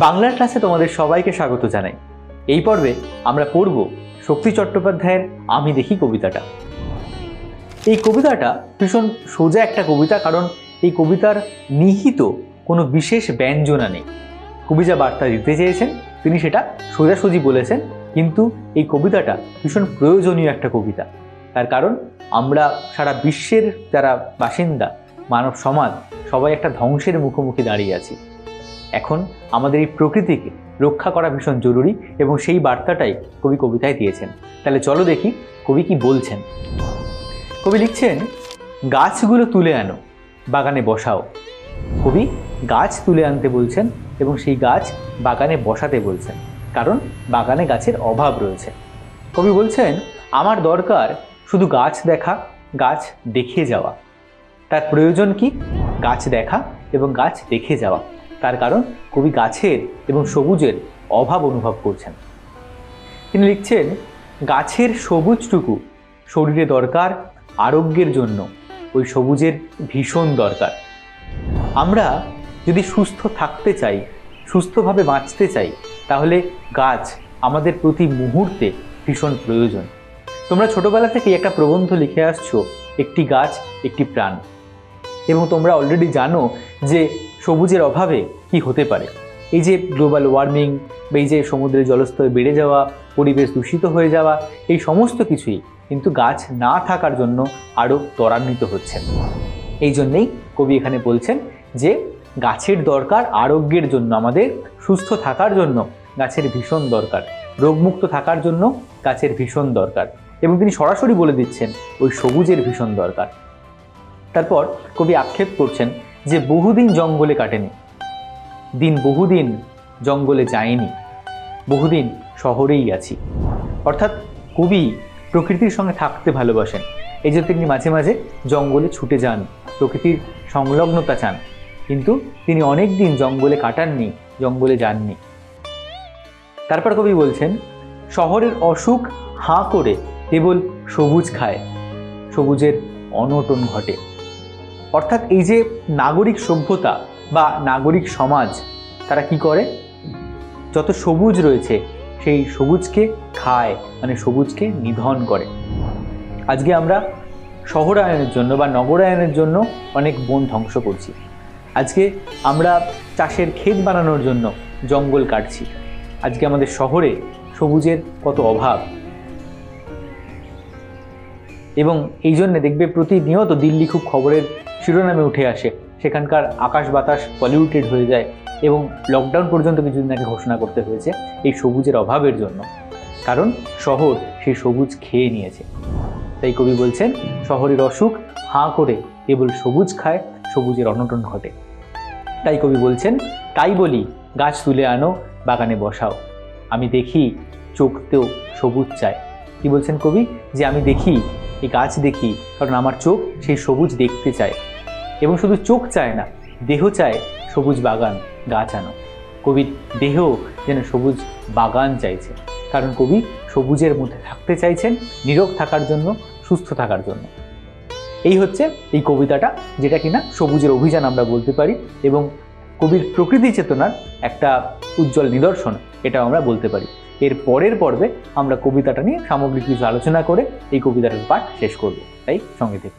বাংলার ক্লাসে তোমাদের সবাইকে স্বাগত জানাই। এই পর্বে আমরা পড়ব শক্তি চট্টোপাধ্যায়ের আমি দেখি কবিতাটা। এই কবিতাটা ভীষণ সোজা একটা কবিতা, কারণ এই কবিতার নিহিত কোনো বিশেষ ব্যঞ্জনা নেই। কবি যা বার্তা দিতে চেয়েছেন তিনি সেটা সোজাসুজি বলেছেন, কিন্তু এই কবিতাটা ভীষণ প্রয়োজনীয় একটা কবিতা। তার কারণ আমরা সারা বিশ্বের যারা বাসিন্দা, মানব সমাজ সবাই একটা ধ্বংসের মুখোমুখি দাঁড়িয়ে আছি। এখন আমাদের এই প্রকৃতিকে রক্ষা করা ভীষণ জরুরি এবং সেই বার্তাটাই কবি কবিতায় দিয়েছেন। তাহলে চলো দেখি কবি কি বলছেন। কবি লিখছেন, গাছগুলো তুলে আনো, বাগানে বসাও। কবি গাছ তুলে আনতে বলছেন এবং সেই গাছ বাগানে বসাতে বলছেন, কারণ বাগানে গাছের অভাব রয়েছে। কবি বলছেন, আমার দরকার শুধু গাছ দেখা, গাছ দেখে যাওয়া। তার প্রয়োজন কি? গাছ দেখা এবং গাছ দেখে যাওয়া। তার কারণ কবি গাছের এবং সবুজের অভাব অনুভব করছেন। তিনি লিখছেন, গাছের সবুজটুকু শরীরে দরকার, আরোগ্যের জন্য ওই সবুজের ভীষণ দরকার। আমরা যদি সুস্থ থাকতে চাই, সুস্থভাবে বাঁচতে চাই, তাহলে গাছ আমাদের প্রতি মুহূর্তে ভীষণ প্রয়োজন। তোমরা ছোটবেলা থেকেই একটা প্রবন্ধ লিখে আসছো, একটি গাছ একটি প্রাণ, এবং তোমরা অলরেডি জানো যে সবুজের অভাবে কি হতে পারে। এই যে গ্লোবাল ওয়ার্মিং, এই যে সমুদ্রের জলস্তর বেড়ে যাওয়া, পরিবেশ দূষিত হয়ে যাওয়া, এই সমস্ত কিছুই কিন্তু গাছ না থাকার জন্য আরও ত্বরান্বিত হচ্ছে। এই জন্যেই কবি এখানে বলছেন যে গাছের দরকার আরোগ্যের জন্য, আমাদের সুস্থ থাকার জন্য গাছের ভীষণ দরকার, রোগমুক্ত থাকার জন্য গাছের ভীষণ দরকার, এবং তিনি সরাসরি বলে দিচ্ছেন ওই সবুজের ভীষণ দরকার। তারপর কবি আক্ষেপ করছেন যে বহুদিন জঙ্গলে কাটেনি, দিন বহুদিন জঙ্গলে যায়নি, বহুদিন শহরেই আছি। অর্থাৎ কবি প্রকৃতির সঙ্গে থাকতে ভালোবাসেন, এই যে তিনি মাঝে মাঝে জঙ্গলে ছুটে যান, প্রকৃতির সংলগ্নতা চান, কিন্তু তিনি অনেক দিন জঙ্গলে কাটাননি, জঙ্গলে যাননি। তারপর কবি বলছেন, শহরের অসুখ হাঁ করে কেবল সবুজ খায়, সবুজের অনটন ঘটে। অর্থাৎ এই যে নাগরিক সভ্যতা বা নাগরিক সমাজ, তারা কি করে? যত সবুজ রয়েছে সেই সবুজকে খায়, মানে সবুজকে নিধন করে। আজকে আমরা শহরায়নের জন্য বা নগরায়নের জন্য অনেক বন ধ্বংস করছি। আজকে আমরা চাষের ক্ষেত বানানোর জন্য জঙ্গল কাটছি। আজকে আমাদের শহরে সবুজের কত অভাব, এবং এই জন্যে দেখবে প্রতিনিয়ত দিল্লি খুব খবরের শিরোনামে উঠে আসে, সেখানকার আকাশ বাতাস পলিউটেড হয়ে যায়, এবং লকডাউন পর্যন্ত কিছুদিন আগে ঘোষণা করতে হয়েছে এই সবুজের অভাবের জন্য, কারণ শহর সেই সবুজ খেয়ে নিয়েছে। তাই কবি বলছেন, শহরের অসুখ হাঁ করে কেবল সবুজ খায়, সবুজের অনটন ঘটে। তাই কবি বলছেন, তাই বলি গাছ তুলে আনো, বাগানে বসাও। আমি দেখি চোখতেও সবুজ চায়। কি বলছেন কবি? যে আমি দেখি, এই গাছ দেখি, কারণ আমার চোখ সেই সবুজ দেখতে চায়, এবং শুধু চোখ চায় না, দেহ চায় সবুজ বাগান, গাছ আনো। কবির দেহ যেন সবুজ বাগান চাইছে, কারণ কবি সবুজের মধ্যে থাকতে চাইছেন, নীরব থাকার জন্য, সুস্থ থাকার জন্য। এই হচ্ছে এই কবিতাটা, যেটা কিনা সবুজের অভিযান আমরা বলতে পারি, এবং কবির প্রকৃতি চেতনার একটা উজ্জ্বল নিদর্শন, এটাও আমরা বলতে পারি। এর পরের পর্বে আমরা কবিতাটা নিয়ে সামগ্রিক কিছু আলোচনা করে এই কবিতাটার পাঠ শেষ করব। তাই সঙ্গে থেকে